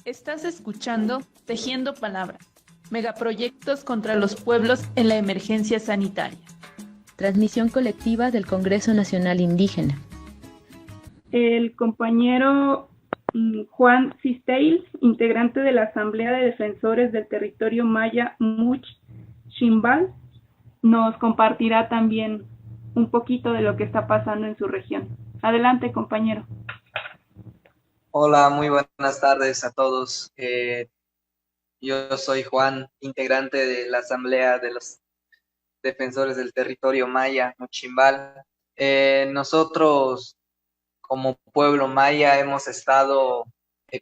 Estás escuchando Tejiendo Palabra, megaproyectos contra los pueblos en la emergencia sanitaria. Transmisión colectiva del Congreso Nacional Indígena. El compañero Juan Cisteil, integrante de la Asamblea de Defensores del Territorio Maya Much-Chimbal, nos compartirá también un poquito de lo que está pasando en su región. Adelante, compañero. Hola, muy buenas tardes a todos. Yo soy Juan, integrante de la Asamblea de los Defensores del Territorio Maya Muchimbal. Nosotros, como pueblo maya, hemos estado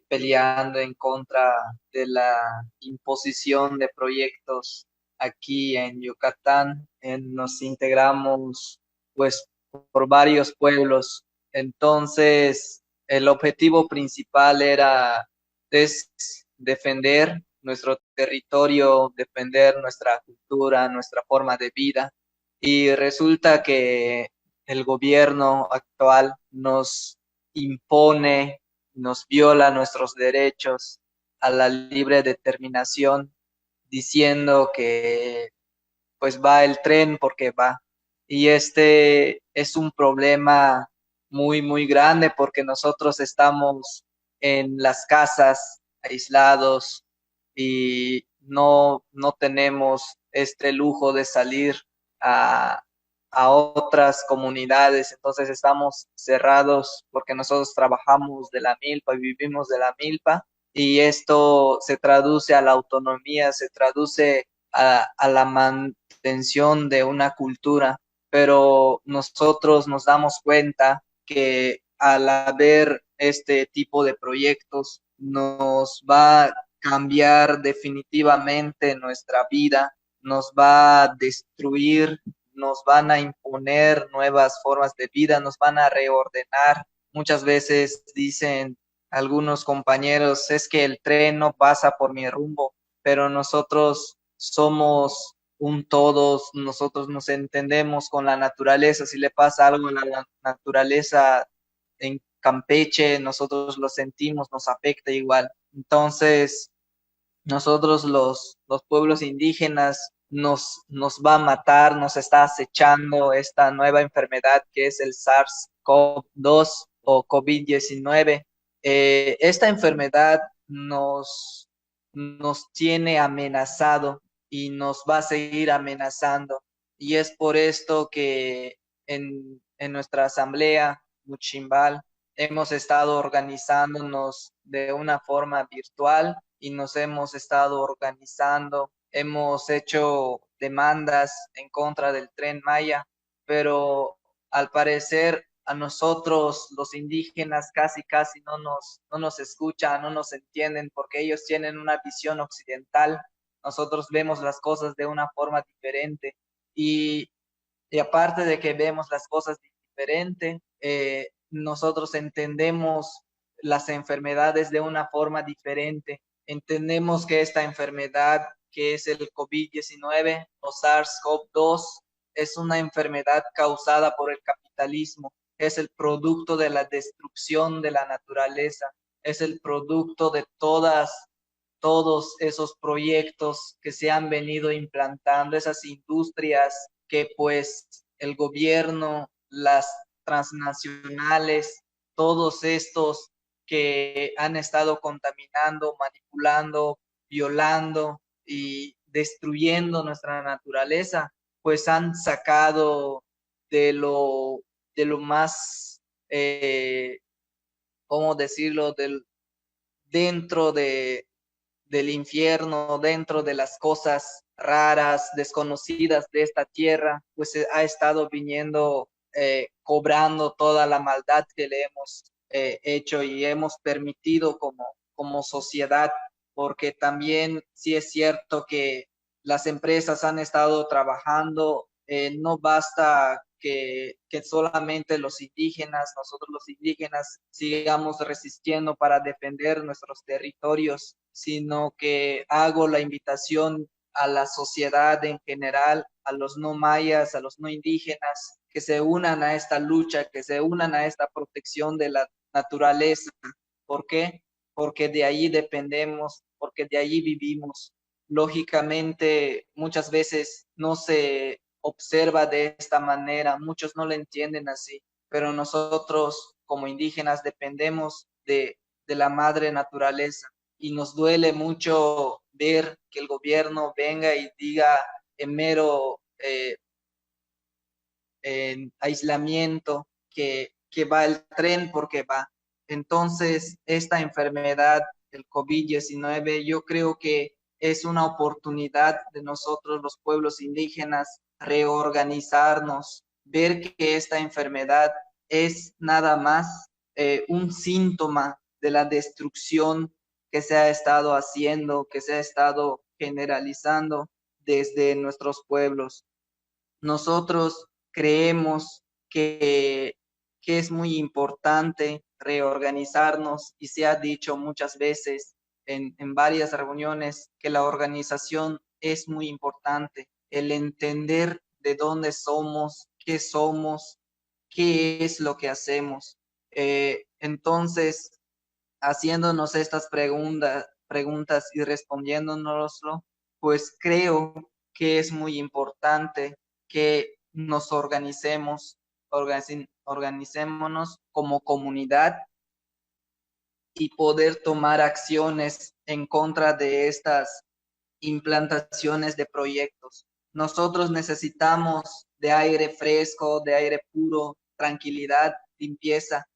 peleando en contra de la imposición de proyectos aquí en Yucatán. Nos integramos pues por varios pueblos. Entonces, el objetivo principal es defender nuestro territorio, defender nuestra cultura, nuestra forma de vida. Y resulta que el gobierno actual nos impone, nos viola nuestros derechos a la libre determinación, diciendo que pues va el tren porque va. Y este es un problema muy, muy grande porque nosotros estamos en las casas aislados y no tenemos este lujo de salir a, a otras comunidades, entonces estamos cerrados porque nosotros trabajamos de la milpa y vivimos de la milpa, y esto se traduce a la autonomía, se traduce a la mantención de una cultura, pero nosotros nos damos cuenta que al haber este tipo de proyectos nos va a cambiar definitivamente nuestra vida, nos va a destruir, nos van a imponer nuevas formas de vida, nos van a reordenar. Muchas veces dicen algunos compañeros, es que el tren no pasa por mi rumbo, pero nosotros somos un todos, nosotros nos entendemos con la naturaleza. Si le pasa algo a la naturaleza en Campeche, nosotros lo sentimos, nos afecta igual. Entonces, nosotros los pueblos indígenas nos va a matar, nos está acechando esta nueva enfermedad que es el SARS-CoV-2 o COVID-19. Esta enfermedad nos tiene amenazado y nos va a seguir amenazando. Y es por esto que en nuestra asamblea Muchimbal hemos estado organizándonos de una forma virtual y nos hemos estado organizando, hemos hecho demandas en contra del Tren Maya, pero al parecer a nosotros los indígenas casi no nos escuchan, no nos entienden, porque ellos tienen una visión occidental, nosotros vemos las cosas de una forma diferente, y, y aparte de que vemos las cosas diferente, nosotros entendemos las enfermedades de una forma diferente. Entendemos que esta enfermedad, que es el COVID-19 o SARS-CoV-2, es una enfermedad causada por el capitalismo, es el producto de la destrucción de la naturaleza, es el producto de todos esos proyectos que se han venido implantando, esas industrias que pues el gobierno, las transnacionales, todos estos que han estado contaminando, manipulando, violando y destruyendo nuestra naturaleza, pues han sacado de de lo más, ¿cómo decirlo?, dentro del infierno, dentro de las cosas raras, desconocidas de esta tierra, pues ha estado viniendo, cobrando toda la maldad que le hemos hecho y hemos permitido como sociedad, porque también sí es cierto que las empresas han estado trabajando, no basta que solamente los indígenas, nosotros los indígenas, sigamos resistiendo para defender nuestros territorios, sino que hago la invitación a la sociedad en general, a los no mayas, a los no indígenas, que se unan a esta lucha, que se unan a esta protección de la naturaleza. ¿Por qué? porque de allí dependemos, porque de allí vivimos. Lógicamente, muchas veces no se observa de esta manera, muchos no lo entienden así, pero nosotros como indígenas dependemos de la madre naturaleza y nos duele mucho ver que el gobierno venga y diga en mero en aislamiento que va el tren porque va. Entonces, esta enfermedad, el COVID-19, yo creo que es una oportunidad de nosotros, los pueblos indígenas, reorganizarnos, ver que esta enfermedad es nada más un síntoma de la destrucción que se ha estado haciendo, que se ha estado generalizando desde nuestros pueblos. Nosotros creemos que es muy importante reorganizarnos y se ha dicho muchas veces en varias reuniones que la organización es muy importante, el entender de dónde somos, qué es lo que hacemos. Entonces, haciéndonos estas preguntas y respondiéndonoslo, pues creo que es muy importante que nos organicémonos como comunidad y poder tomar acciones en contra de estas implantaciones de proyectos. Nosotros necesitamos de aire fresco, de aire puro, tranquilidad, limpieza.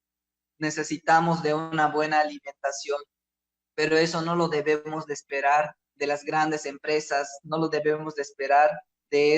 Necesitamos de una buena alimentación, pero eso no lo debemos de esperar de las grandes empresas, no lo debemos de esperar de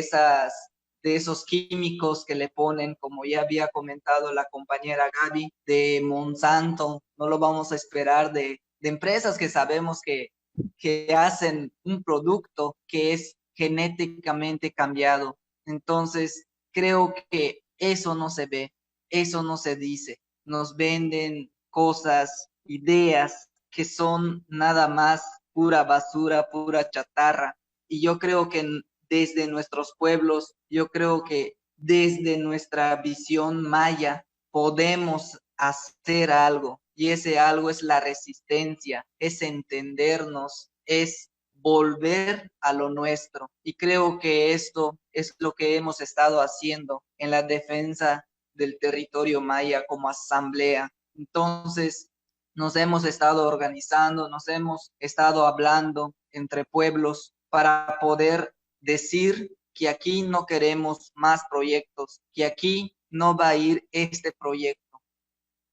esos químicos que le ponen, como ya había comentado la compañera Gaby, de Monsanto, no lo vamos a esperar de empresas que sabemos que hacen un producto que es genéticamente cambiado. Entonces, creo que eso no se ve, eso no se dice. Nos venden cosas, ideas que son nada más pura basura, pura chatarra. Y yo creo que desde nuestros pueblos, yo creo que desde nuestra visión maya podemos hacer algo. Y ese algo es la resistencia, es entendernos, es volver a lo nuestro. Y creo que esto es lo que hemos estado haciendo en la defensa del territorio maya como asamblea. Entonces, nos hemos estado organizando, nos hemos estado hablando entre pueblos para poder decir que aquí no queremos más proyectos, que aquí no va a ir este proyecto,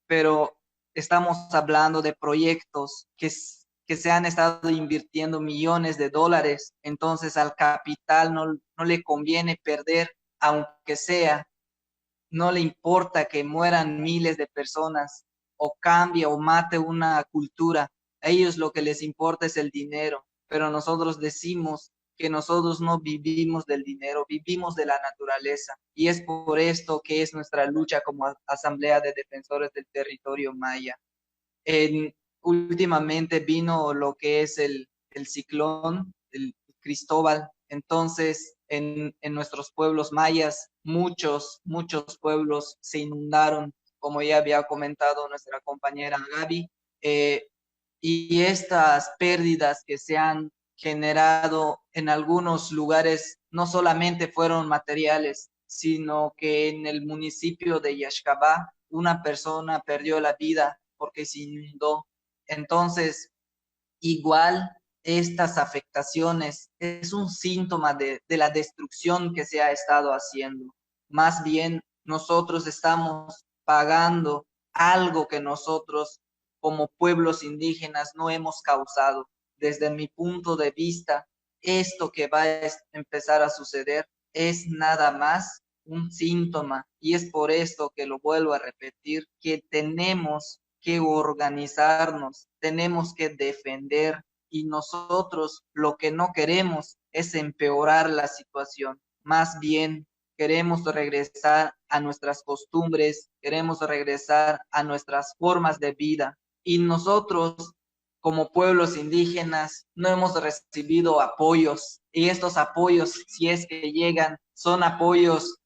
pero estamos hablando de proyectos que se han estado invirtiendo millones de dólares, entonces al capital no le conviene perder, aunque sea, no le importa que mueran miles de personas o cambie o mate una cultura. A ellos lo que les importa es el dinero, pero nosotros decimos que nosotros no vivimos del dinero, vivimos de la naturaleza. Y es por esto que es nuestra lucha como Asamblea de Defensores del Territorio Maya. Últimamente vino lo que es el ciclón, el Cristóbal. Entonces, en nuestros pueblos mayas, muchos pueblos se inundaron, como ya había comentado nuestra compañera Gaby, y estas pérdidas que se han generado en algunos lugares no solamente fueron materiales, sino que en el municipio de Yaxcabá una persona perdió la vida porque se inundó. Entonces, igual estas afectaciones es un síntoma de la destrucción que se ha estado haciendo. Más bien, nosotros estamos pagando algo que nosotros como pueblos indígenas no hemos causado. Desde mi punto de vista, esto que va a empezar a suceder es nada más un síntoma y es por esto que lo vuelvo a repetir, que tenemos que organizarnos, tenemos que defender y nosotros lo que no queremos es empeorar la situación, más bien queremos regresar a nuestras costumbres, queremos regresar a nuestras formas de vida y nosotros como pueblos indígenas no hemos recibido apoyos y estos apoyos, si es que llegan, son apoyos,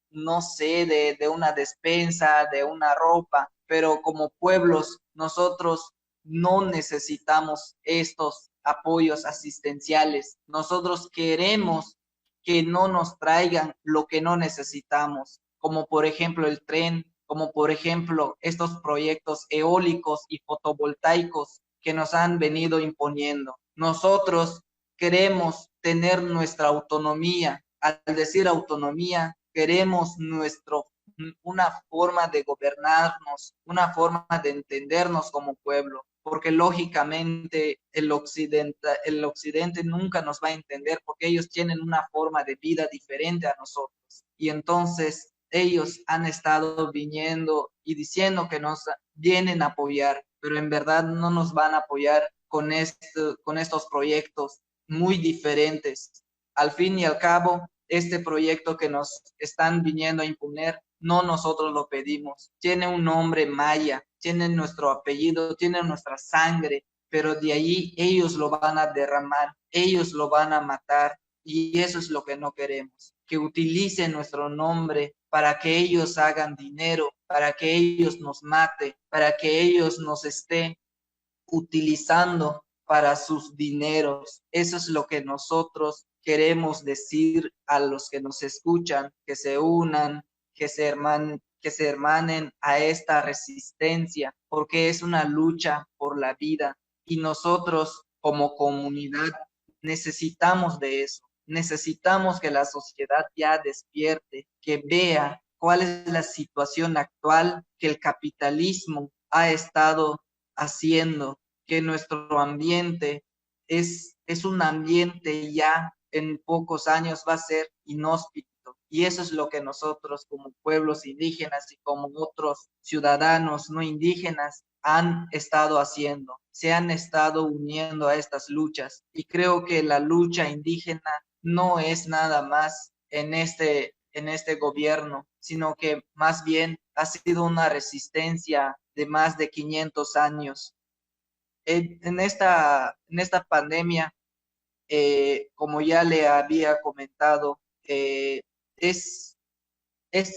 no sé, de una despensa, de una ropa, pero como pueblos nosotros no necesitamos estos apoyos asistenciales. Nosotros queremos que no nos traigan lo que no necesitamos, como por ejemplo el tren, como por ejemplo estos proyectos eólicos y fotovoltaicos que nos han venido imponiendo. Nosotros queremos tener nuestra autonomía. Al decir autonomía, queremos una forma de gobernarnos, una forma de entendernos como pueblo, porque lógicamente el occidente nunca nos va a entender porque ellos tienen una forma de vida diferente a nosotros. Y entonces ellos han estado viniendo y diciendo que nos vienen a apoyar, pero en verdad no nos van a apoyar con estos proyectos muy diferentes. Al fin y al cabo, este proyecto que nos están viniendo a imponer, no nosotros lo pedimos. Tiene un nombre maya, tiene nuestro apellido, tiene nuestra sangre, pero de ahí ellos lo van a derramar, ellos lo van a matar, y eso es lo que no queremos, que utilicen nuestro nombre para que ellos hagan dinero, para que ellos nos maten, para que ellos nos estén utilizando para sus dineros. Eso es lo que nosotros queremos decir a los que nos escuchan, que se unan, que se hermanen a esta resistencia, porque es una lucha por la vida y nosotros como comunidad necesitamos de eso. Necesitamos que la sociedad ya despierte, que vea cuál es la situación actual que el capitalismo ha estado haciendo, que nuestro ambiente es un ambiente ya en pocos años va a ser inhóspito. Y eso es lo que nosotros como pueblos indígenas y como otros ciudadanos no indígenas han estado haciendo. Se han estado uniendo a estas luchas. Y creo que la lucha indígena no es nada más en este gobierno, sino que más bien ha sido una resistencia de más de 500 años. En esta pandemia, como ya le había comentado, es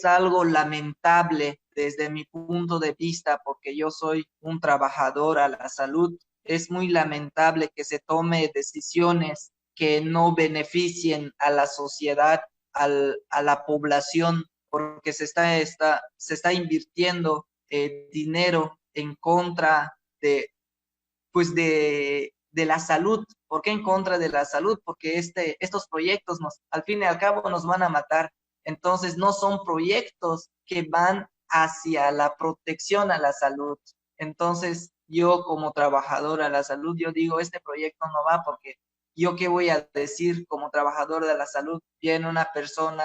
algo lamentable desde mi punto de vista, porque yo soy un trabajador a la salud. Es muy lamentable que se tome decisiones que no beneficien a la sociedad, a la población, porque se está invirtiendo dinero en contra de, pues de la salud. ¿Por qué en contra de la salud? Porque estos proyectos al fin y al cabo nos van a matar. Entonces no son proyectos que van hacia la protección a la salud. Entonces yo como trabajador a la salud, yo digo, este proyecto no va porque yo qué voy a decir como trabajador de la salud. Viene una persona,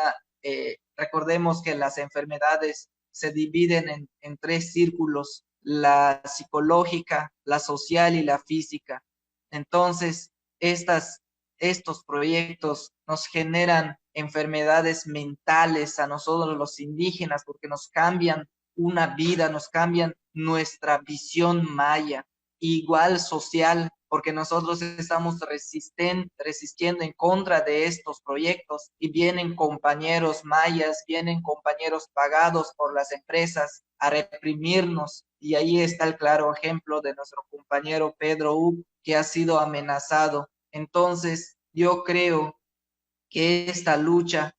recordemos que las enfermedades se dividen en tres círculos: la psicológica, la social y la física. Entonces, estos proyectos nos generan enfermedades mentales a nosotros los indígenas porque nos cambian una vida, nos cambian nuestra visión maya, igual social, porque nosotros estamos resistiendo en contra de estos proyectos y vienen compañeros mayas, vienen compañeros pagados por las empresas a reprimirnos. Y ahí está el claro ejemplo de nuestro compañero Pedro U, que ha sido amenazado. Entonces, yo creo que esta lucha,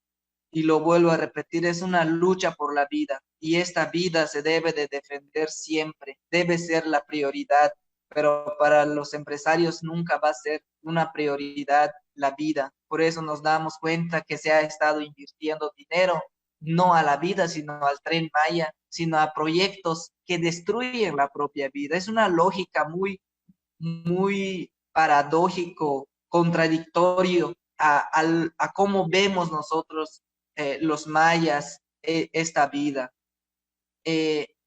y lo vuelvo a repetir, es una lucha por la vida, y esta vida se debe de defender siempre, debe ser la prioridad, pero para los empresarios nunca va a ser una prioridad la vida. Por eso nos damos cuenta que se ha estado invirtiendo dinero, no a la vida, sino al Tren Maya, sino a proyectos que destruyen la propia vida. Es una lógica muy, muy paradójico, contradictorio a cómo vemos nosotros los mayas esta vida.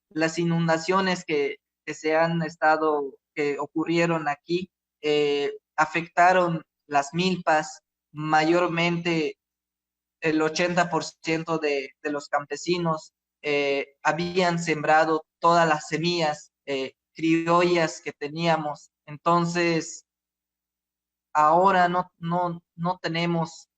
Las inundaciones que ocurrieron aquí, afectaron las milpas, mayormente el 80% de los campesinos habían sembrado todas las semillas criollas que teníamos. Entonces, ahora no tenemos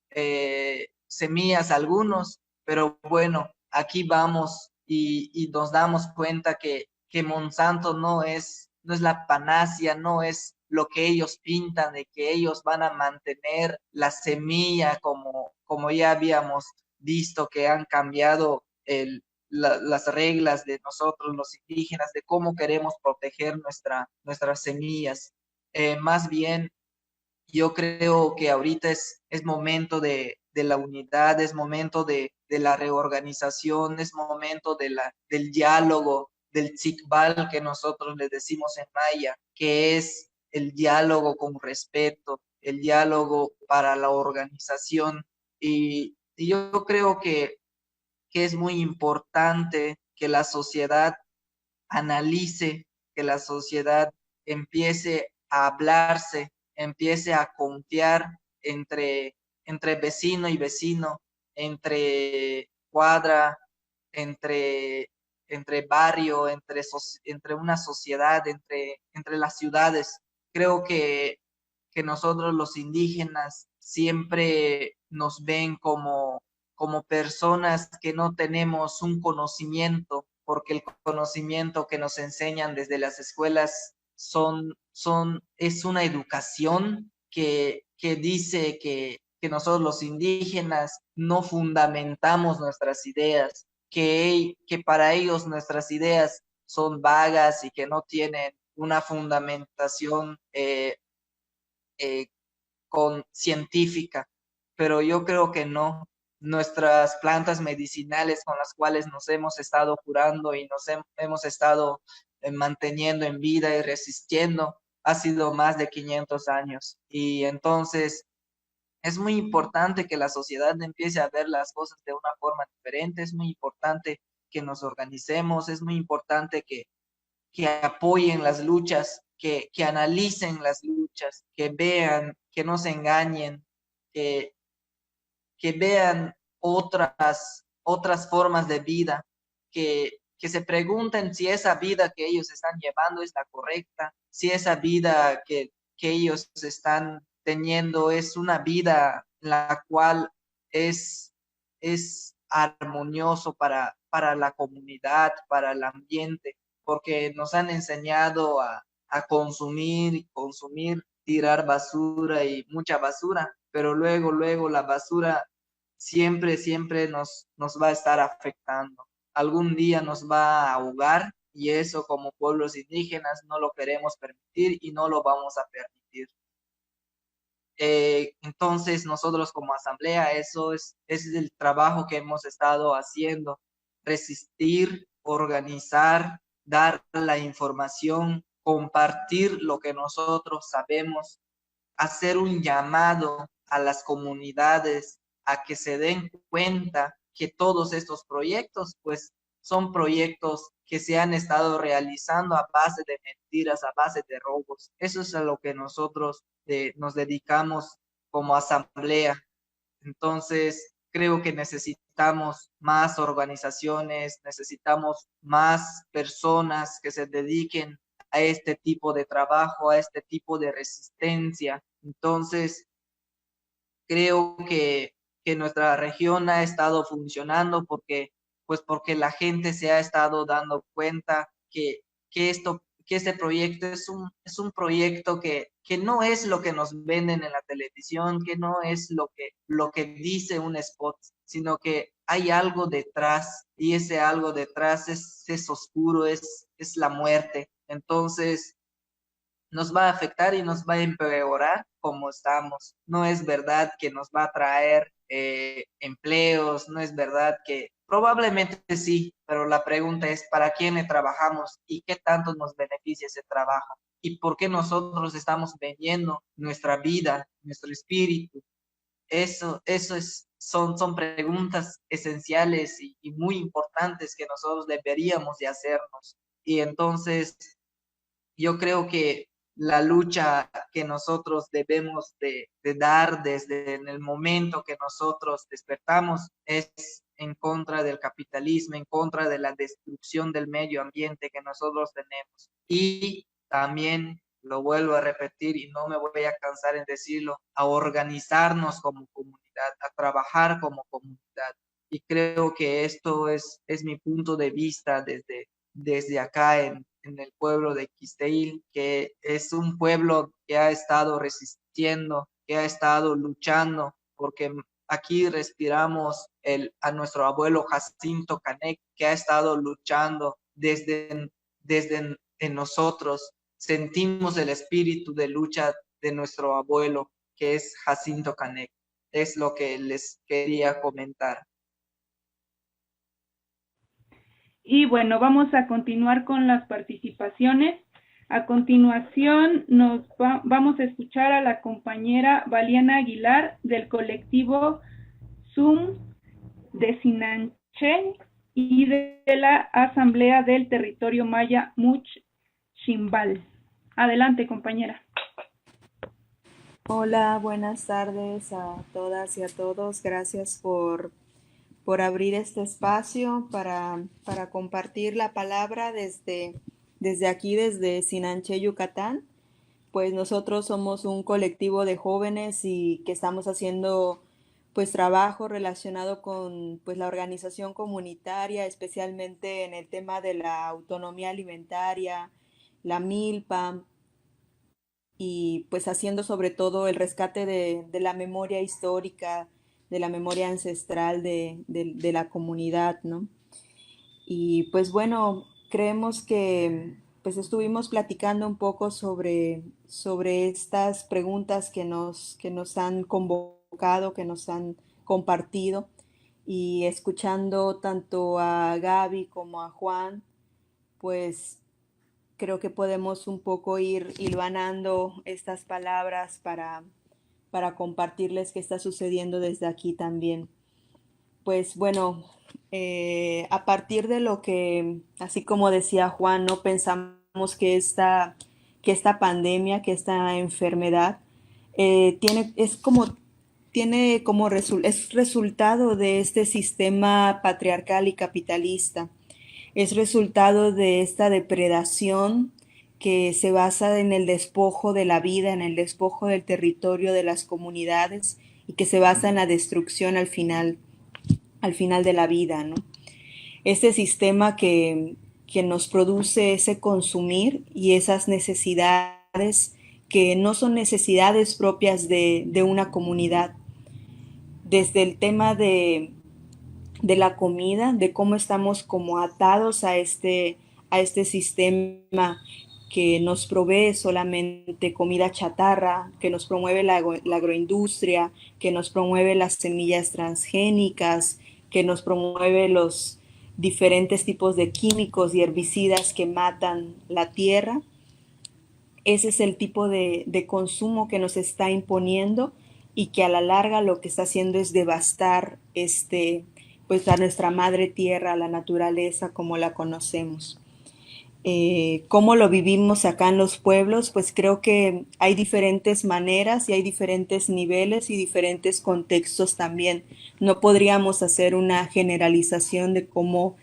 semillas algunos, pero bueno, aquí vamos y nos damos cuenta que Monsanto no es no es la panacea, no es lo que ellos pintan, de que ellos van a mantener la semilla como ya habíamos visto que han cambiado las reglas de nosotros los indígenas, de cómo queremos proteger nuestras semillas. Más bien, yo creo que ahorita es momento de la unidad, es momento de la reorganización, es momento del diálogo, del tzikbal que nosotros le decimos en maya, que es el diálogo con respeto, el diálogo para la organización. Y yo creo que es muy importante que la sociedad analice, que la sociedad empiece a hablarse, empiece a confiar entre vecino y vecino, entre cuadra, entre, entre barrio, entre una sociedad, entre las ciudades. Creo que nosotros los indígenas siempre nos ven como personas que no tenemos un conocimiento, porque el conocimiento que nos enseñan desde las escuelas es una educación que dice que nosotros los indígenas no fundamentamos nuestras ideas, que para ellos nuestras ideas son vagas y que no tienen una fundamentación con científica, pero yo creo que no. Nuestras plantas medicinales con las cuales nos hemos estado curando y hemos estado manteniendo en vida y resistiendo ha sido más de 500 años. Y entonces es muy importante que la sociedad empiece a ver las cosas de una forma diferente, es muy importante que nos organicemos, es muy importante que apoyen las luchas, que analicen las luchas, que vean, que no se engañen, que, que vean otras formas de vida, que se pregunten si esa vida que ellos están llevando es la correcta, si esa vida que ellos están teniendo es una vida la cual es armonioso para la comunidad, para el ambiente, porque nos han enseñado a consumir, consumir, tirar basura y mucha basura, pero luego la basura siempre nos va a estar afectando. Algún día nos va a ahogar y eso como pueblos indígenas no lo queremos permitir y no lo vamos a permitir. Entonces nosotros como asamblea, es el trabajo que hemos estado haciendo, resistir, organizar, dar la información, compartir lo que nosotros sabemos, hacer un llamado a las comunidades a que se den cuenta que todos estos proyectos, pues, son proyectos que se han estado realizando a base de mentiras, a base de robos. Eso es a lo que nosotros nos dedicamos como asamblea. Entonces, creo que necesitamos más organizaciones, necesitamos más personas que se dediquen a este tipo de trabajo, a este tipo de resistencia. Entonces, creo que nuestra región ha estado funcionando porque la gente se ha estado dando cuenta que este proyecto es un proyecto que no es lo que nos venden en la televisión, que no es lo que dice un spot, sino que hay algo detrás y ese algo detrás es oscuro, es la muerte. Entonces, nos va a afectar y nos va a empeorar como estamos. No es verdad que nos va a traer empleos, no es verdad que probablemente sí, pero la pregunta es ¿para quién le trabajamos y qué tanto nos beneficia ese trabajo? ¿Y por qué nosotros estamos vendiendo nuestra vida, nuestro espíritu? Son preguntas esenciales y muy importantes que nosotros deberíamos de hacernos. Y entonces yo creo que la lucha que nosotros debemos de dar desde en el momento que nosotros despertamos es en contra del capitalismo, en contra de la destrucción del medio ambiente que nosotros tenemos. Y también, lo vuelvo a repetir y no me voy a cansar en decirlo, a organizarnos como comunidad, a trabajar como comunidad. Y creo que esto es mi punto de vista desde acá en el pueblo de Quisteil, que es un pueblo que ha estado resistiendo, que ha estado luchando, porque aquí respiramos a nuestro abuelo Jacinto Canek, que ha estado luchando desde en nosotros. Sentimos el espíritu de lucha de nuestro abuelo, que es Jacinto Canek. Es lo que les quería comentar. Y bueno, vamos a continuar con las participaciones. A continuación vamos a escuchar a la compañera Valiana Aguilar del colectivo Zoom de Sinanché y de la Asamblea del Territorio Maya Much Chimbal. Adelante, compañera. Hola, buenas tardes a todas y a todos. Gracias por abrir este espacio para compartir la palabra desde aquí, desde Sinanché, Yucatán. Pues nosotros somos un colectivo de jóvenes y que estamos haciendo pues trabajo relacionado con pues la organización comunitaria, especialmente en el tema de la autonomía alimentaria, la milpa, y pues haciendo sobre todo el rescate de la memoria histórica, de la memoria ancestral de la comunidad, ¿no? Y pues bueno, creemos que pues estuvimos platicando un poco sobre estas preguntas que nos han convocado, que nos han compartido, y escuchando tanto a Gaby como a Juan, pues creo que podemos un poco ir hilvanando estas palabras para compartirles qué está sucediendo desde aquí también. Pues bueno, a partir de lo que, así como decía Juan, no pensamos que esta pandemia, que esta enfermedad, es resultado de este sistema patriarcal y capitalista. Es resultado de esta depredación que se basa en el despojo de la vida, en el despojo del territorio de las comunidades, y que se basa en la destrucción al final de la vida, ¿no? Este sistema que nos produce ese consumir y esas necesidades que no son necesidades propias de una comunidad. Desde el tema de la comida, de cómo estamos como atados a este sistema que nos provee solamente comida chatarra, que nos promueve la agroindustria, que nos promueve las semillas transgénicas, que nos promueve los diferentes tipos de químicos y herbicidas que matan la tierra. Ese es el tipo de consumo que nos está imponiendo, y que a la larga lo que está haciendo es devastar pues a nuestra madre tierra, a la naturaleza como la conocemos. ¿Cómo lo vivimos acá en los pueblos? Pues creo que hay diferentes maneras y hay diferentes niveles y diferentes contextos también. No podríamos hacer una generalización de cómo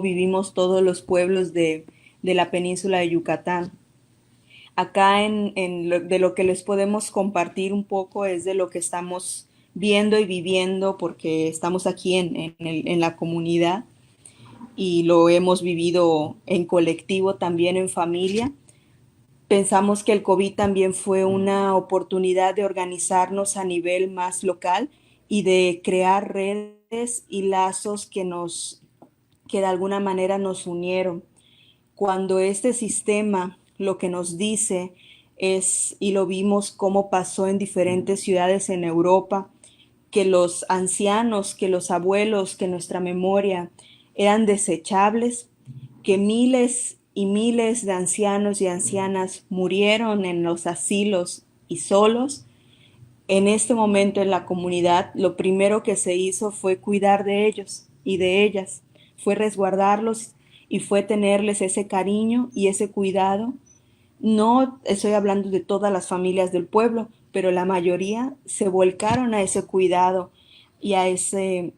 vivimos todos los pueblos de la península de Yucatán. Acá de lo que les podemos compartir un poco es de lo que estamos viendo y viviendo, porque estamos aquí en la comunidad y lo hemos vivido en colectivo, también en familia. Pensamos que el COVID también fue una oportunidad de organizarnos a nivel más local y de crear redes y lazos que de alguna manera nos unieron. Cuando este sistema lo que nos dice es, y lo vimos cómo pasó en diferentes ciudades en Europa, que los ancianos, que los abuelos, que nuestra memoria eran desechables, que miles y miles de ancianos y ancianas murieron en los asilos y solos. En este momento en la comunidad, lo primero que se hizo fue cuidar de ellos y de ellas, fue resguardarlos y fue tenerles ese cariño y ese cuidado. No estoy hablando de todas las familias del pueblo, pero la mayoría se volcaron a ese cuidado y a ese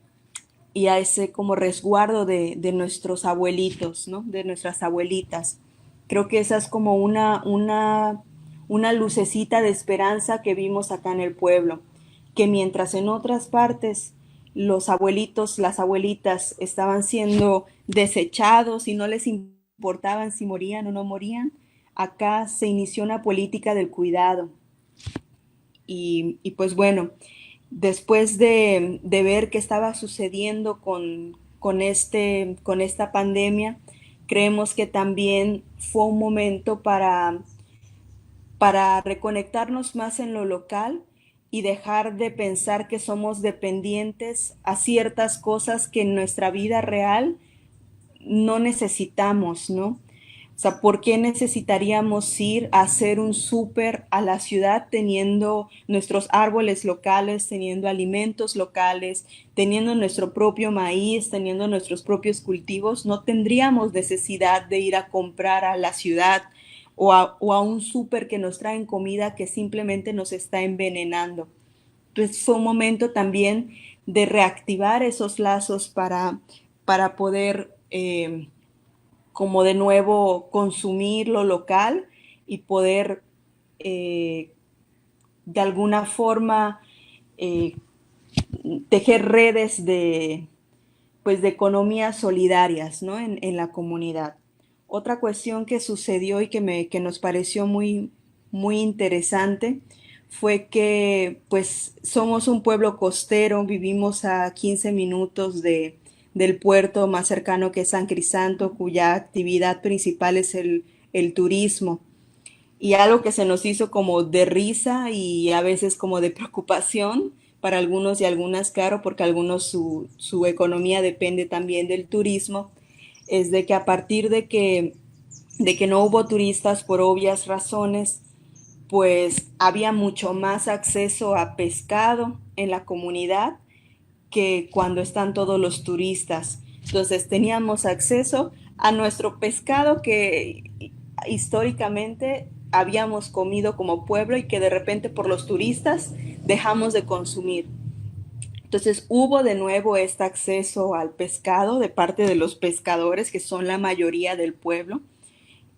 como resguardo de nuestros abuelitos, ¿no? De nuestras abuelitas. Creo que esa es como una lucecita de esperanza que vimos acá en el pueblo, que mientras en otras partes los abuelitos, las abuelitas estaban siendo desechados y no les importaban si morían o no morían, acá se inició una política del cuidado. Y pues bueno, después de ver qué estaba sucediendo con esta pandemia, creemos que también fue un momento para reconectarnos más en lo local y dejar de pensar que somos dependientes a ciertas cosas que en nuestra vida real no necesitamos, ¿no? O sea, ¿por qué necesitaríamos ir a hacer un súper a la ciudad teniendo nuestros árboles locales, teniendo alimentos locales, teniendo nuestro propio maíz, teniendo nuestros propios cultivos? No tendríamos necesidad de ir a comprar a la ciudad o a un súper que nos traen comida que simplemente nos está envenenando. Entonces fue un momento también de reactivar esos lazos para poder como de nuevo consumir lo local y poder de alguna forma eh, tejer redes pues de economías solidarias, ¿no? en la comunidad. Otra cuestión que sucedió y que nos pareció muy, muy interesante fue que pues somos un pueblo costero, vivimos a 15 minutos del puerto más cercano, que es San Crisanto, cuya actividad principal es el turismo. Y algo que se nos hizo como de risa y a veces como de preocupación para algunos y algunas, claro, porque algunos su economía depende también del turismo, es de que a partir de que no hubo turistas por obvias razones, pues había mucho más acceso a pescado en la comunidad que cuando están todos los turistas. Entonces teníamos acceso a nuestro pescado que históricamente habíamos comido como pueblo y que de repente por los turistas dejamos de consumir. Entonces hubo de nuevo este acceso al pescado de parte de los pescadores, que son la mayoría del pueblo,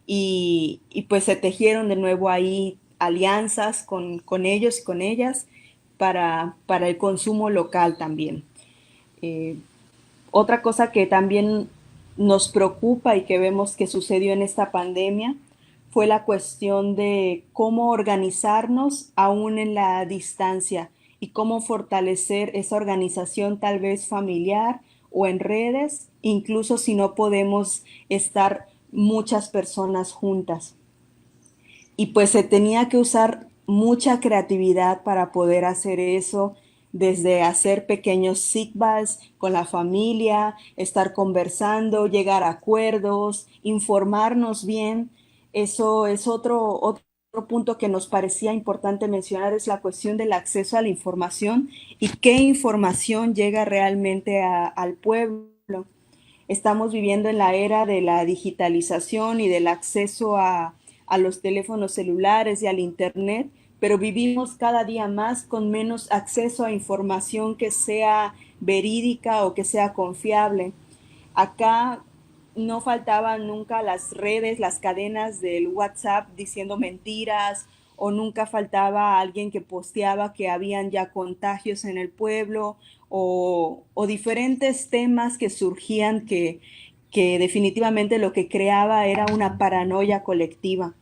y pues se tejieron de nuevo ahí alianzas con ellos y con ellas para el consumo local también. Eh, Otra cosa que también nos preocupa y que vemos que sucedió en esta pandemia fue la cuestión de cómo organizarnos aún en la distancia y cómo fortalecer esa organización tal vez familiar o en redes, incluso si no podemos estar muchas personas juntas. Y pues se tenía que usar mucha creatividad para poder hacer eso, desde hacer pequeños sigvals con la familia, estar conversando, llegar a acuerdos, informarnos bien. Eso es otro punto que nos parecía importante mencionar, es la cuestión del acceso a la información y qué información llega realmente al pueblo. Estamos viviendo en la era de la digitalización y del acceso a los teléfonos celulares y al internet, pero vivimos cada día más con menos acceso a información que sea verídica o que sea confiable. Acá no faltaban nunca las redes, las cadenas del WhatsApp diciendo mentiras, o nunca faltaba alguien que posteaba que habían ya contagios en el pueblo, o diferentes temas que surgían que definitivamente lo que creaba era una paranoia colectiva.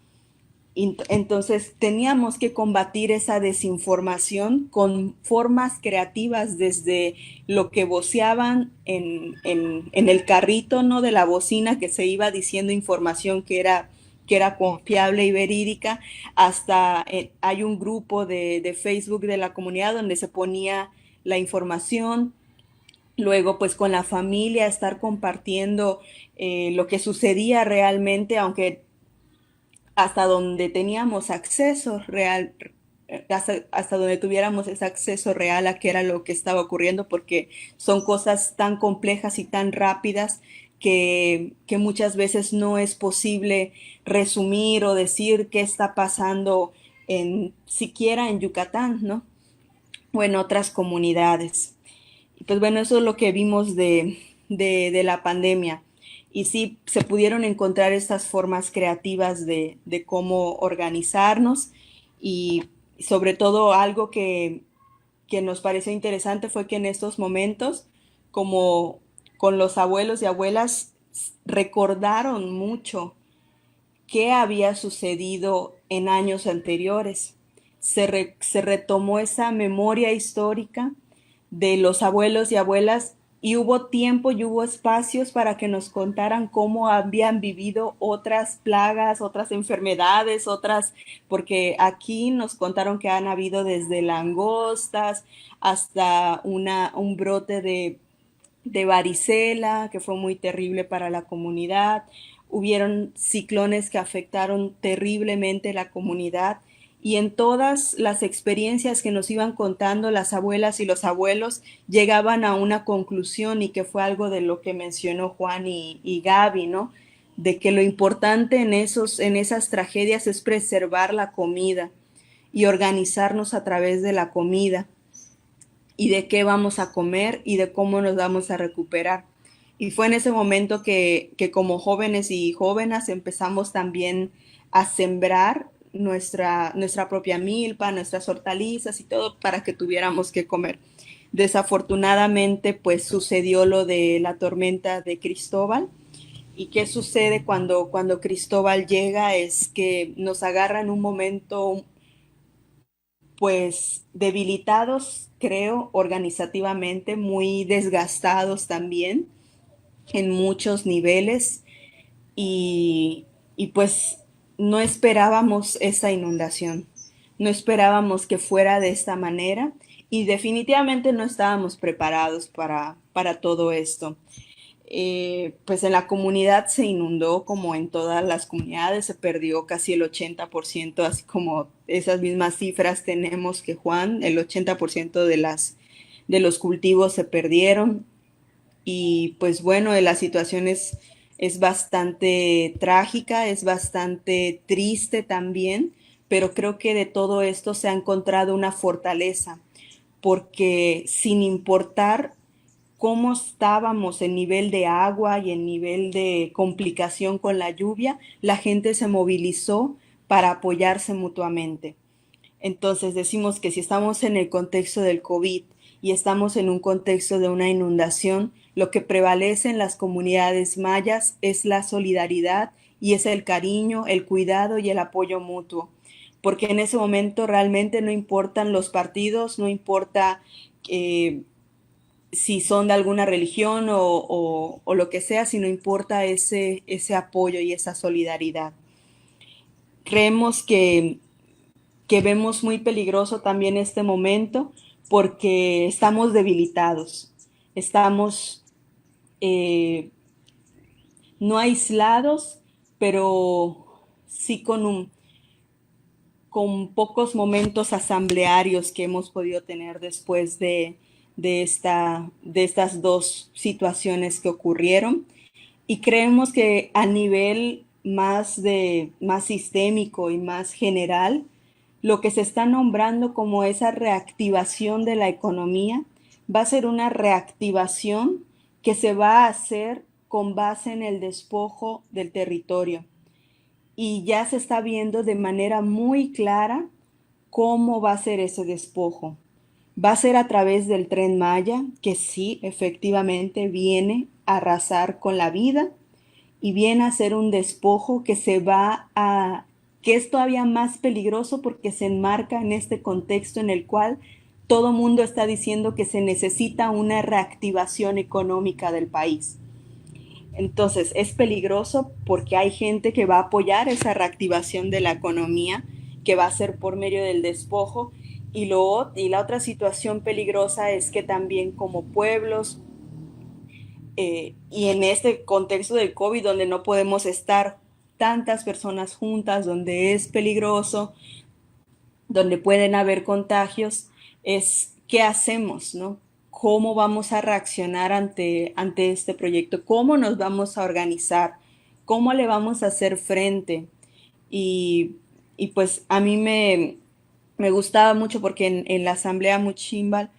Entonces teníamos que combatir esa desinformación con formas creativas, desde lo que voceaban en el carrito, ¿no?, de la bocina, que se iba diciendo información que era confiable y verídica, hasta hay un grupo de Facebook de la comunidad donde se ponía la información. Luego, pues con la familia, estar compartiendo lo que sucedía realmente, aunque hasta donde teníamos acceso real, hasta donde tuviéramos ese acceso real a qué era lo que estaba ocurriendo, porque son cosas tan complejas y tan rápidas que muchas veces no es posible resumir o decir qué está pasando siquiera en Yucatán, ¿no? O en otras comunidades. Y pues bueno, eso es lo que vimos de la pandemia. Y sí, se pudieron encontrar estas formas creativas de cómo organizarnos, y sobre todo algo que nos pareció interesante fue que en estos momentos, como con los abuelos y abuelas, recordaron mucho qué había sucedido en años anteriores. Se retomó esa memoria histórica de los abuelos y abuelas y hubo tiempo y hubo espacios para que nos contaran cómo habían vivido otras plagas, otras enfermedades, porque aquí nos contaron que han habido desde langostas hasta un brote de varicela, que fue muy terrible para la comunidad. Hubieron ciclones que afectaron terriblemente la comunidad y en todas las experiencias que nos iban contando las abuelas y los abuelos llegaban a una conclusión y que fue algo de lo que mencionó Juan y Gaby, ¿no? De que lo importante en esas tragedias es preservar la comida y organizarnos a través de la comida y de qué vamos a comer y de cómo nos vamos a recuperar. Y fue en ese momento que como jóvenes y jóvenes empezamos también a sembrar nuestra propia milpa, nuestras hortalizas y todo para que tuviéramos que comer. Desafortunadamente, pues sucedió lo de la tormenta de Cristóbal. ¿Y qué sucede cuando Cristóbal llega? Es que nos agarra en un momento pues debilitados, creo, organizativamente, muy desgastados también en muchos niveles y pues no esperábamos esa inundación, no esperábamos que fuera de esta manera y definitivamente no estábamos preparados para todo esto. Pues en la comunidad se inundó como en todas las comunidades, se perdió casi el 80%, así como esas mismas cifras tenemos que Juan, el 80% de los cultivos se perdieron y pues bueno, la situación es bastante trágica, es bastante triste también, pero creo que de todo esto se ha encontrado una fortaleza, porque sin importar cómo estábamos en nivel de agua y en nivel de complicación con la lluvia, la gente se movilizó para apoyarse mutuamente. Entonces decimos que si estamos en el contexto del COVID y estamos en un contexto de una inundación, lo que prevalece en las comunidades mayas es la solidaridad y es el cariño, el cuidado y el apoyo mutuo. Porque en ese momento realmente no importan los partidos, no importa si son de alguna religión o lo que sea, sino importa ese apoyo y esa solidaridad. Creemos que vemos muy peligroso también este momento porque estamos debilitados, estamos no aislados, pero sí con pocos momentos asamblearios que hemos podido tener después de estas dos situaciones que ocurrieron. Y creemos que a nivel más sistémico y más general, lo que se está nombrando como esa reactivación de la economía va a ser una reactivación que se va a hacer con base en el despojo del territorio. Y ya se está viendo de manera muy clara cómo va a ser ese despojo. Va a ser a través del Tren Maya, que sí, efectivamente viene a arrasar con la vida y viene a ser un despojo que es todavía más peligroso porque se enmarca en este contexto en el cual todo mundo está diciendo que se necesita una reactivación económica del país. Entonces es peligroso porque hay gente que va a apoyar esa reactivación de la economía, que va a ser por medio del despojo. Y la otra situación peligrosa es que también como pueblos y en este contexto del COVID donde no podemos estar tantas personas juntas, donde es peligroso, donde pueden haber contagios, es qué hacemos, ¿no? ¿Cómo vamos a reaccionar ante este proyecto? ¿Cómo nos vamos a organizar? ¿Cómo le vamos a hacer frente? Y pues a mí me gustaba mucho porque en la asamblea Muchimbal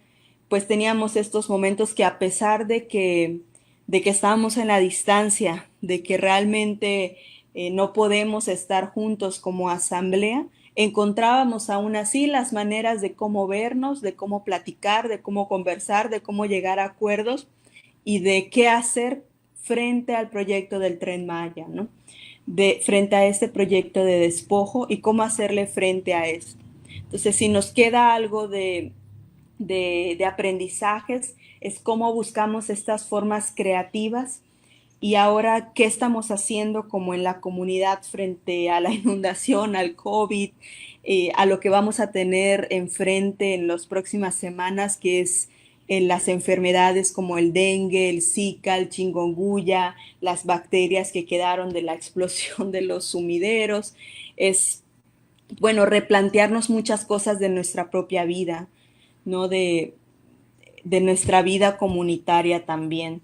pues teníamos estos momentos que a pesar de que estábamos en la distancia, de que realmente no podemos estar juntos como asamblea, encontrábamos aún así las maneras de cómo vernos, de cómo platicar, de cómo conversar, de cómo llegar a acuerdos y de qué hacer frente al proyecto del Tren Maya, ¿no? Frente a este proyecto de despojo y cómo hacerle frente a esto. Entonces, si nos queda algo de aprendizajes, es cómo buscamos estas formas creativas y ahora qué estamos haciendo como en la comunidad frente a la inundación, al COVID, a lo que vamos a tener enfrente en las próximas semanas, que es las enfermedades como el dengue, el Zika, el chikungunya, las bacterias que quedaron de la explosión de los sumideros. Es, bueno, replantearnos muchas cosas de nuestra propia vida, ¿no? De nuestra vida comunitaria también.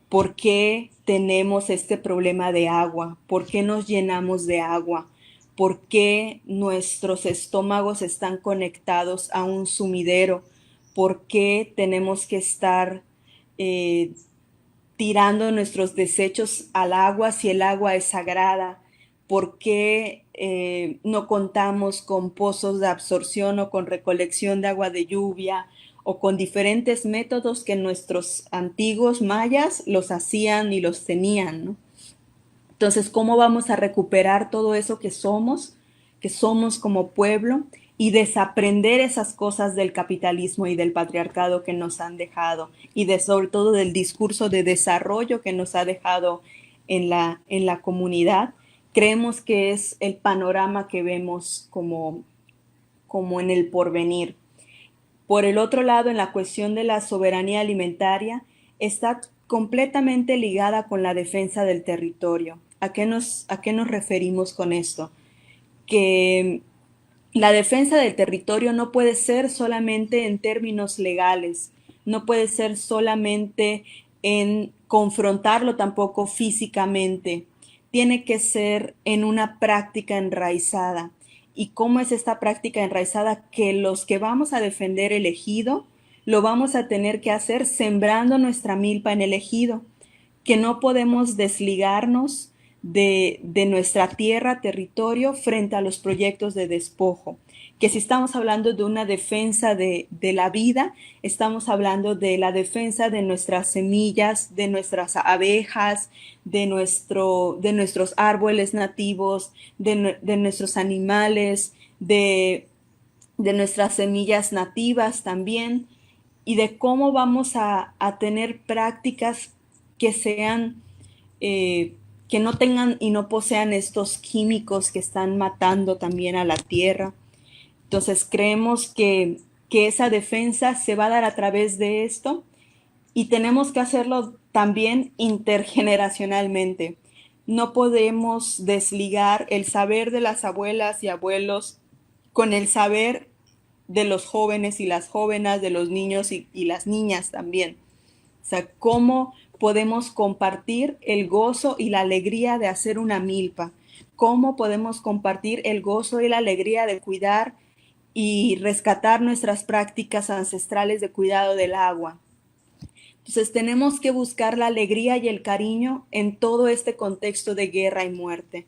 ¿Por qué tenemos este problema de agua? ¿Por qué nos llenamos de agua? ¿Por qué nuestros estómagos están conectados a un sumidero? ¿Por qué tenemos que estar tirando nuestros desechos al agua si el agua es sagrada? ¿Por qué no contamos con pozos de absorción o con recolección de agua de lluvia o con diferentes métodos que nuestros antiguos mayas los hacían y los tenían, ¿no? Entonces, ¿cómo vamos a recuperar todo eso que somos como pueblo y desaprender esas cosas del capitalismo y del patriarcado que nos han dejado y sobre todo del discurso de desarrollo que nos ha dejado en la comunidad? Creemos que es el panorama que vemos como en el porvenir. Por el otro lado, en la cuestión de la soberanía alimentaria, está completamente ligada con la defensa del territorio. ¿A qué nos referimos con esto? Que la defensa del territorio no puede ser solamente en términos legales, no puede ser solamente en confrontarlo tampoco físicamente, tiene que ser en una práctica enraizada. ¿Y cómo es esta práctica enraizada? Que los que vamos a defender el ejido, lo vamos a tener que hacer sembrando nuestra milpa en el ejido, que no podemos desligarnos de nuestra tierra, territorio, frente a los proyectos de despojo. Que si estamos hablando de una defensa de la vida, estamos hablando de la defensa de nuestras semillas, de nuestras abejas, de nuestros árboles nativos, de nuestros animales, de nuestras semillas nativas también, y de cómo vamos a tener prácticas que sean que no tengan y no posean estos químicos que están matando también a la tierra. Entonces creemos que esa defensa se va a dar a través de esto y tenemos que hacerlo también intergeneracionalmente. No podemos desligar el saber de las abuelas y abuelos con el saber de los jóvenes y las jóvenes, de los niños y las niñas también. O sea, cómo podemos compartir el gozo y la alegría de hacer una milpa, cómo podemos compartir el gozo y la alegría de cuidar y rescatar nuestras prácticas ancestrales de cuidado del agua. Entonces tenemos que buscar la alegría y el cariño en todo este contexto de guerra y muerte.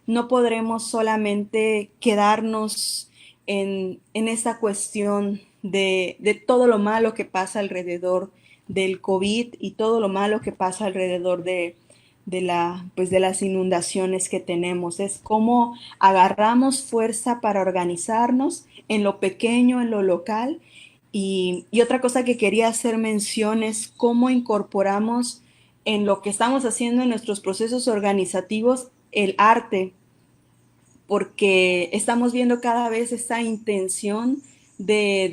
No podremos solamente quedarnos en esta cuestión de todo lo malo que pasa alrededor del COVID y todo lo malo que pasa alrededor de las inundaciones que tenemos. Es cómo agarramos fuerza para organizarnos en lo pequeño, en lo local. Y otra cosa que quería hacer mención es cómo incorporamos en lo que estamos haciendo en nuestros procesos organizativos el arte, porque estamos viendo cada vez esta intención de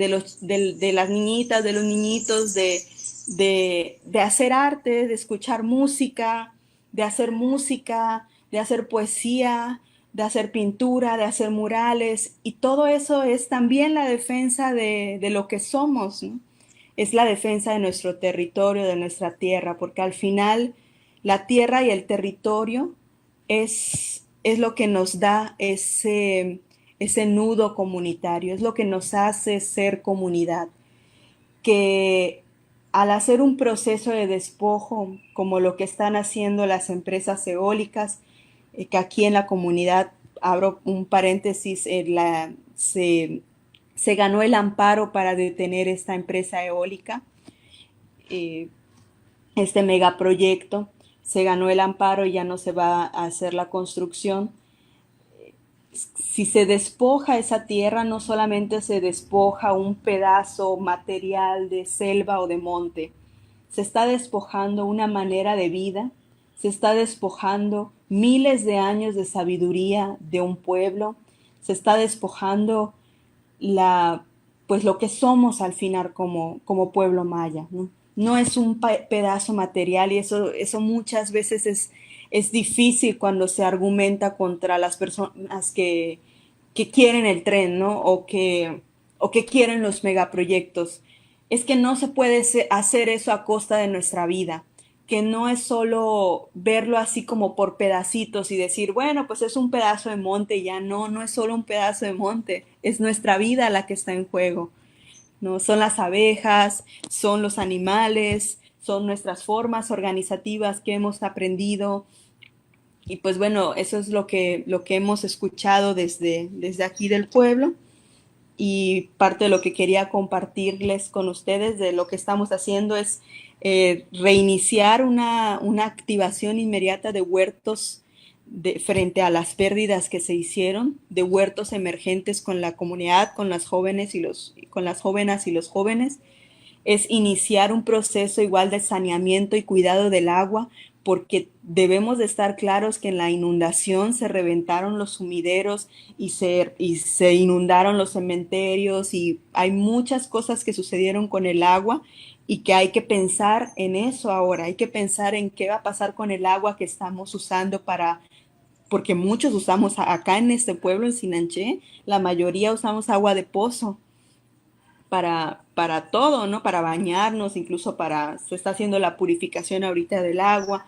las niñitas, de los niñitos, de hacer arte, de escuchar música, de hacer poesía, de hacer pintura, de hacer murales, y todo eso es también la defensa de lo que somos, ¿no? Es la defensa de nuestro territorio, de nuestra tierra, porque al final la tierra y el territorio es lo que nos da ese nudo comunitario, es lo que nos hace ser comunidad, que al hacer un proceso de despojo, como lo que están haciendo las empresas eólicas, que aquí en la comunidad, abro un paréntesis, se ganó el amparo para detener esta empresa eólica, este megaproyecto. se ganó el amparo y ya no se va a hacer la construcción. Si se despoja esa tierra, no solamente se despoja un pedazo material de selva o de monte, se está despojando una manera de vida, se está despojando miles de años de sabiduría de un pueblo, se está despojando pues lo que somos al final como pueblo maya, ¿no? No es un pedazo material, y eso muchas veces es difícil cuando se argumenta contra las personas que quieren el tren, ¿no? O que quieren los megaproyectos. Es que no se puede hacer eso a costa de nuestra vida, que no es solo verlo así como por pedacitos y decir, bueno, pues es un pedazo de monte y ya. No es solo un pedazo de monte, es nuestra vida la que está en juego, ¿no? Son las abejas, son los animales, son nuestras formas organizativas que hemos aprendido. Y pues bueno, eso es lo que hemos escuchado desde aquí del pueblo, y parte de lo que quería compartirles con ustedes de lo que estamos haciendo es reiniciar una activación inmediata de huertos frente a las pérdidas que se hicieron, de huertos emergentes con la comunidad, con las jóvenes con las jóvenes y los jóvenes. Es iniciar un proceso igual de saneamiento y cuidado del agua, porque debemos de estar claros que en la inundación se reventaron los sumideros y se inundaron los cementerios, y hay muchas cosas que sucedieron con el agua y que hay que pensar en eso ahora. Hay que pensar en qué va a pasar con el agua que estamos usando porque muchos usamos acá en este pueblo, en Sinanché, la mayoría usamos agua de pozo para todo, ¿no? Para bañarnos, incluso se está haciendo la purificación ahorita del agua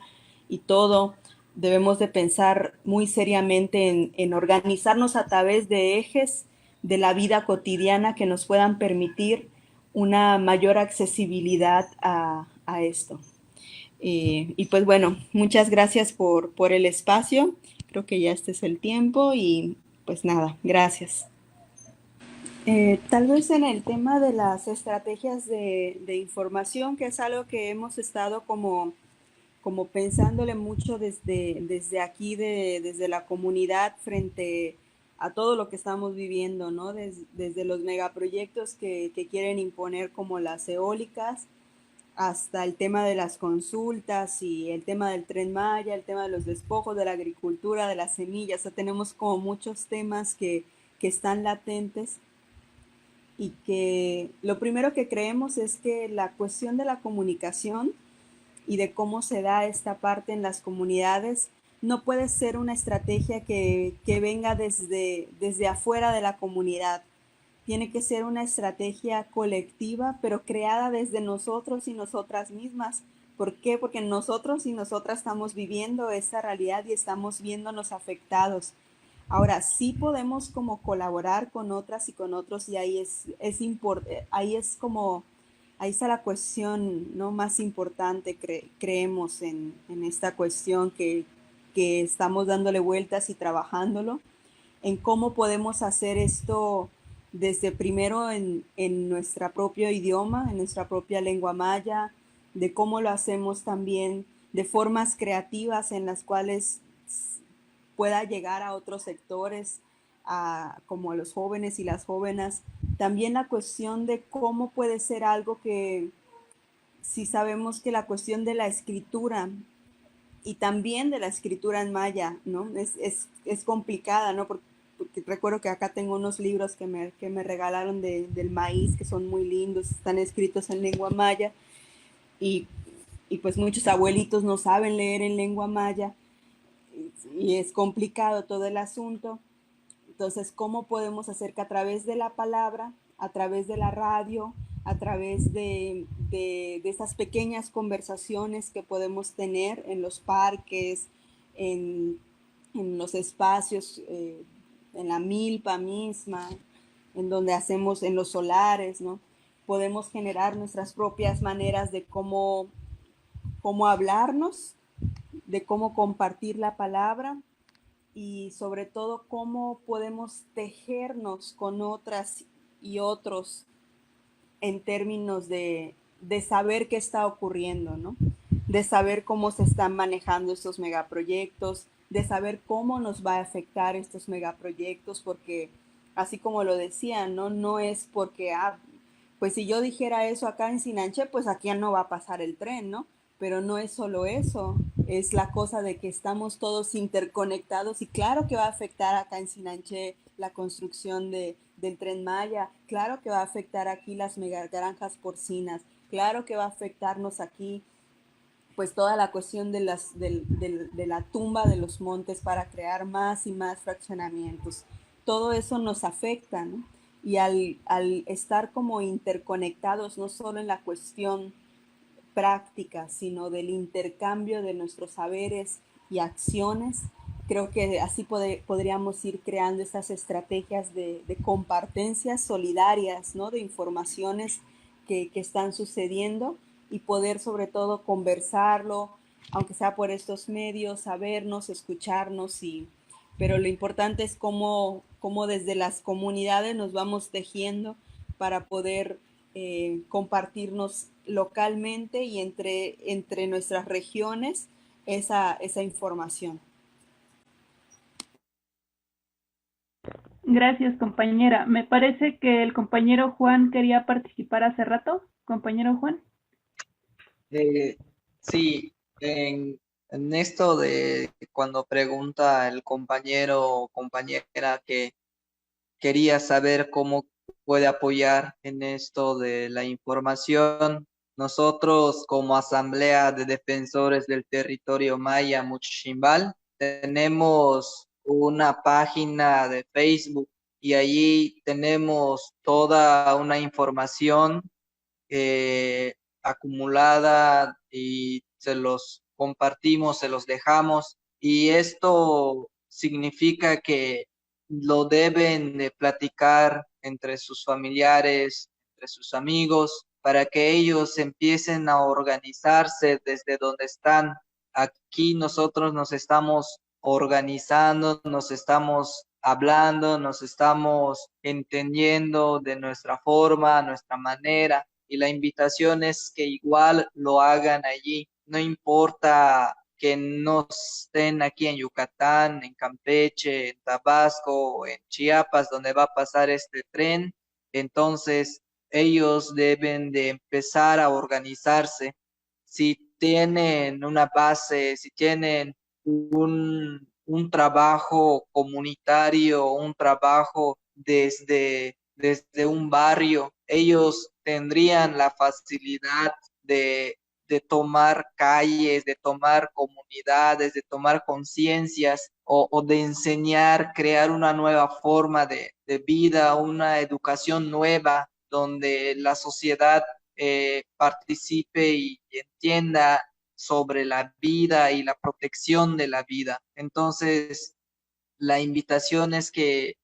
y todo. Debemos de pensar muy seriamente en organizarnos a través de ejes de la vida cotidiana que nos puedan permitir una mayor accesibilidad a esto. Y pues bueno, muchas gracias por el espacio. Creo que ya este es el tiempo y pues nada, gracias. Tal vez en el tema de las estrategias de información, que es algo que hemos estado como pensándole mucho desde aquí, desde la comunidad, frente a todo lo que estamos viviendo, ¿no? Desde los megaproyectos que quieren imponer, como las eólicas, hasta el tema de las consultas y el tema del Tren Maya, el tema de los despojos, de la agricultura, de las semillas. O sea, tenemos como muchos temas que están latentes, y que lo primero que creemos es que la cuestión de la comunicación y de cómo se da esta parte en las comunidades no puede ser una estrategia que venga desde afuera de la comunidad. Tiene que ser una estrategia colectiva, pero creada desde nosotros y nosotras mismas. ¿Por qué? Porque nosotros y nosotras estamos viviendo esa realidad y estamos viéndonos afectados. Ahora, sí podemos como colaborar con otras y con otros, y ahí ahí está la cuestión, ¿no?, más importante. Creemos en esta cuestión que estamos dándole vueltas y trabajándolo, en cómo podemos hacer esto desde primero en nuestro propio idioma, en nuestra propia lengua maya, de cómo lo hacemos también de formas creativas en las cuales pueda llegar a otros sectores, como a los jóvenes y las jóvenes. También la cuestión de cómo puede ser algo que, si sabemos que la cuestión de la escritura y también de la escritura en maya, ¿no?, es complicada, ¿no? Porque recuerdo que acá tengo unos libros que me regalaron del maíz, que son muy lindos, están escritos en lengua maya, y pues muchos abuelitos no saben leer en lengua maya, y es complicado todo el asunto. Entonces, ¿cómo podemos hacer que a través de la palabra, a través de la radio, a través de esas pequeñas conversaciones que podemos tener en los parques, en los espacios, en la milpa misma, en donde hacemos, en los solares, ¿no?, podemos generar nuestras propias maneras de cómo hablarnos, de cómo compartir la palabra, y sobre todo cómo podemos tejernos con otras y otros en términos de saber qué está ocurriendo, ¿no? de saber cómo se están manejando estos megaproyectos, de saber cómo nos va a afectar estos megaproyectos, porque así como lo decían, ¿no? No es porque, pues si yo dijera eso acá en Sinanche, pues aquí ya no va a pasar el tren, ¿no? Pero no es solo eso, es la cosa de que estamos todos interconectados y claro que va a afectar acá en Sinanche la construcción del Tren Maya, claro que va a afectar aquí las megagranjas porcinas, claro que va a afectarnos aquí pues toda la cuestión de la tumba de los montes para crear más y más fraccionamientos. Todo eso nos afecta, ¿no? Y al estar como interconectados, no solo en la cuestión práctica, sino del intercambio de nuestros saberes y acciones, creo que así podríamos ir creando esas estrategias de compartencias solidarias, ¿no? De informaciones que están sucediendo y poder sobre todo conversarlo, aunque sea por estos medios, sabernos, escucharnos, pero lo importante es cómo desde las comunidades nos vamos tejiendo para poder compartirnos localmente y entre nuestras regiones esa información. Gracias, compañera. Me parece que el compañero Juan quería participar hace rato. Compañero Juan. Sí, en esto de cuando pregunta el compañero o compañera que quería saber cómo puede apoyar en esto de la información, nosotros como Asamblea de Defensores del Territorio Maya Muchimbal tenemos una página de Facebook y allí tenemos toda una información acumulada y se los compartimos, se los dejamos y esto significa que lo deben de platicar entre sus familiares, entre sus amigos, para que ellos empiecen a organizarse desde donde están. Aquí nosotros nos estamos organizando, nos estamos hablando, nos estamos entendiendo de nuestra forma, nuestra manera, y la invitación es que igual lo hagan allí, no importa que no estén aquí en Yucatán, en Campeche, en Tabasco o en Chiapas, donde va a pasar este tren, entonces ellos deben de empezar a organizarse. Si tienen una base, si tienen un trabajo comunitario, un trabajo desde un barrio, ellos tendrían la facilidad de tomar calles, de tomar comunidades, de tomar conciencias o de enseñar, crear una nueva forma de vida, una educación nueva donde la sociedad participe y entienda sobre la vida y la protección de la vida. Entonces, la invitación es que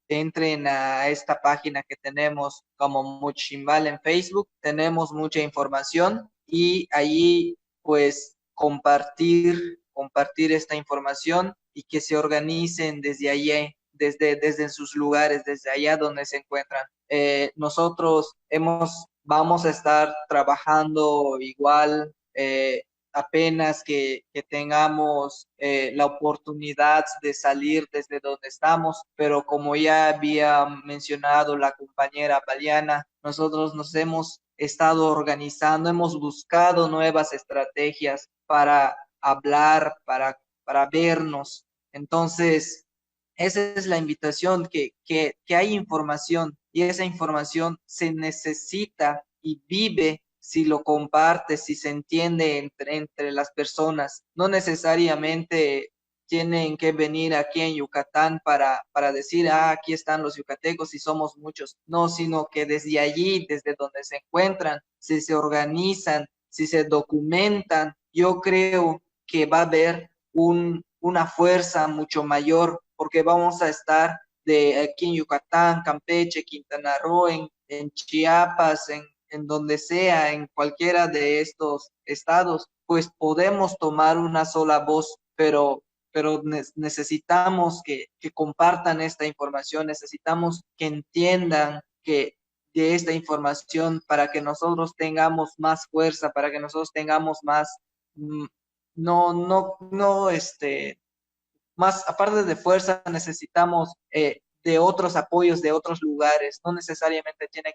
entren a esta página que tenemos como Muchimbal en Facebook. Tenemos mucha información y allí pues compartir esta información y que se organicen desde allí, desde sus lugares, desde allá donde se encuentran. Nosotros vamos a estar trabajando igual apenas que tengamos la oportunidad de salir desde donde estamos, pero como ya había mencionado la compañera Valiana, nosotros nos hemos estado organizando, hemos buscado nuevas estrategias para hablar, para vernos. Entonces, esa es la invitación, que hay información y esa información se necesita y vive si lo compartes, si se entiende entre las personas. No necesariamente tienen que venir aquí en Yucatán para decir, aquí están los yucatecos y somos muchos. No, sino que desde allí, desde donde se encuentran, si se organizan, si se documentan, yo creo que va a haber una fuerza mucho mayor, porque vamos a estar de aquí en Yucatán, Campeche, Quintana Roo, en Chiapas, en donde sea, en cualquiera de estos estados, pues podemos tomar una sola voz, pero necesitamos que compartan esta información, necesitamos que entiendan que de esta información para que nosotros tengamos más fuerza, para que nosotros tengamos mm, no, más aparte de fuerza, necesitamos de otros apoyos de otros lugares. No necesariamente tiene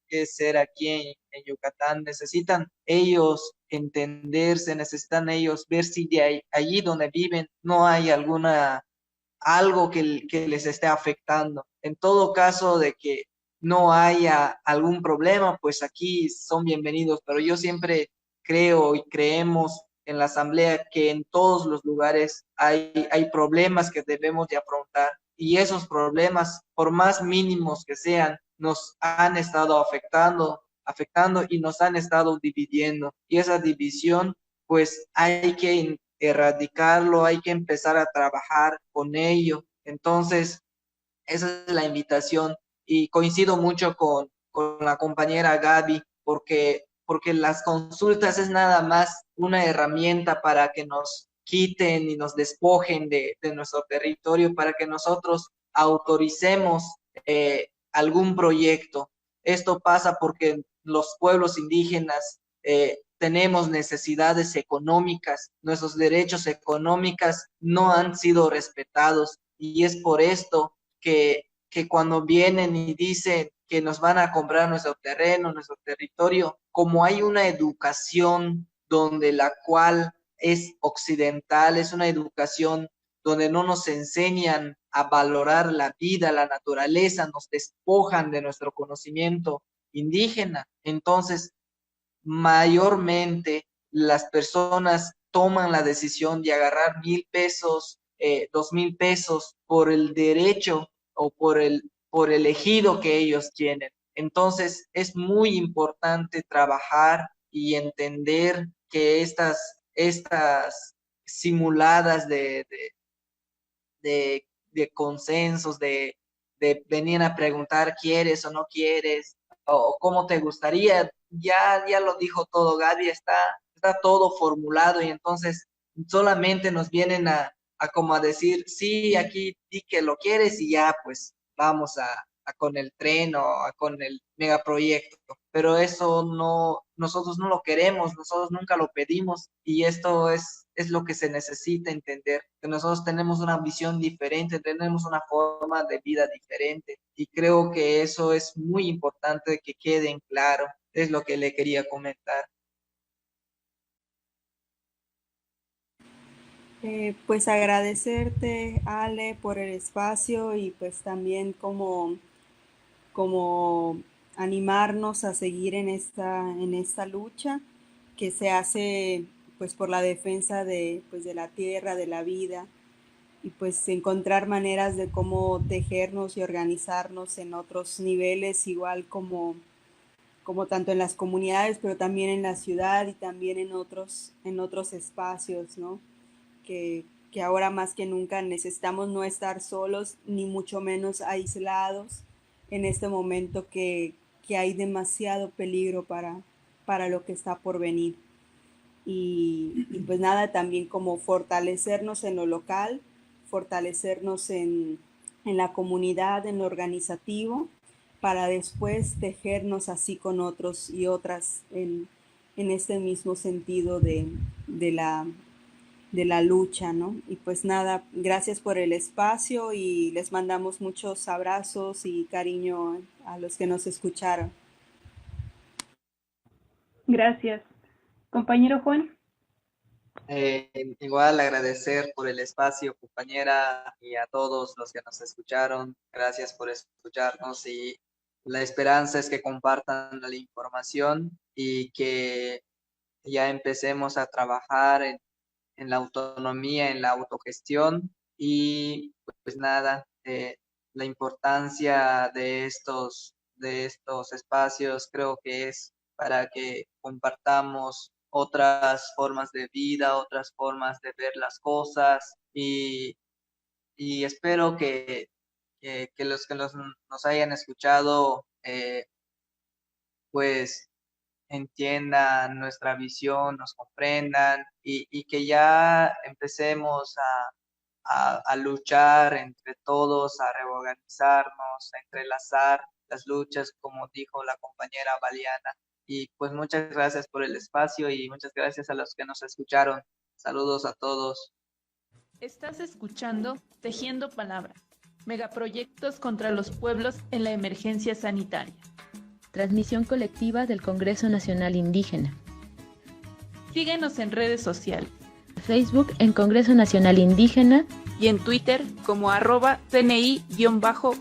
que ser aquí en Yucatán. Necesitan ellos entenderse, necesitan ellos ver si allí donde viven no hay algo que les esté afectando. En todo caso de que no haya algún problema, pues aquí son bienvenidos, pero yo siempre creo y creemos en la asamblea que en todos los lugares hay problemas que debemos de afrontar y esos problemas, por más mínimos que sean, nos han estado afectando y nos han estado dividiendo. Y esa división, pues hay que erradicarlo, hay que empezar a trabajar con ello. Entonces, esa es la invitación y coincido mucho con la compañera Gaby porque las consultas es nada más una herramienta para que nos quiten y nos despojen de nuestro territorio, para que nosotros autoricemos algún proyecto. Esto pasa porque los pueblos indígenas tenemos necesidades económicas, nuestros derechos económicos no han sido respetados y es por esto que cuando vienen y dicen que nos van a comprar nuestro terreno, nuestro territorio, como hay una educación donde la cual es occidental, es una educación donde no nos enseñan a valorar la vida, la naturaleza, nos despojan de nuestro conocimiento indígena. Entonces, mayormente las personas toman la decisión de agarrar 1,000 pesos, 2,000 pesos por el derecho o por el ejido que ellos tienen. Entonces es muy importante trabajar y entender que estas simuladas de consensos, de venir a preguntar quieres o no quieres, o cómo te gustaría, ya lo dijo todo Gaby, está todo formulado y entonces solamente nos vienen a como a decir, sí, aquí di que lo quieres y ya pues vamos a con el tren o con el megaproyecto. Pero eso no, nosotros no lo queremos, nosotros nunca lo pedimos y esto es lo que se necesita entender, que nosotros tenemos una visión diferente, tenemos una forma de vida diferente y creo que eso es muy importante que quede en claro, es lo que le quería comentar. Pues agradecerte, Ale, por el espacio y pues también como animarnos a seguir en esta lucha que se hace pues por la defensa pues, de la tierra, de la vida y pues encontrar maneras de cómo tejernos y organizarnos en otros niveles, igual como tanto en las comunidades, pero también en la ciudad y también en otros espacios, ¿no? Que ahora más que nunca necesitamos no estar solos, ni mucho menos aislados en este momento que hay demasiado peligro para lo que está por venir. Y pues nada, también como fortalecernos en lo local, fortalecernos en la comunidad, en lo organizativo, para después tejernos así con otros y otras en este mismo sentido de la, de la lucha, ¿no? Y pues nada, gracias por el espacio y les mandamos muchos abrazos y cariño a los que nos escucharon. Gracias. Compañero Juan. Igual agradecer por el espacio, compañera, y a todos los que nos escucharon. Gracias por escucharnos y la esperanza es que compartan la información y que ya empecemos a trabajar en la autonomía, en la autogestión y pues nada, la importancia de estos espacios creo que es para que compartamos otras formas de vida, otras formas de ver las cosas y espero que los que nos hayan escuchado pues entiendan nuestra visión, nos comprendan y que ya empecemos a luchar entre todos, a reorganizarnos, a entrelazar las luchas, como dijo la compañera Valiana, Y pues muchas gracias por el espacio y muchas gracias a los que nos escucharon. Saludos a todos. Estás escuchando Tejiendo Palabra, megaproyectos contra los pueblos en la emergencia sanitaria. Transmisión colectiva del Congreso Nacional Indígena. Síguenos en redes sociales. Facebook en Congreso Nacional Indígena y en Twitter como @CNI-México.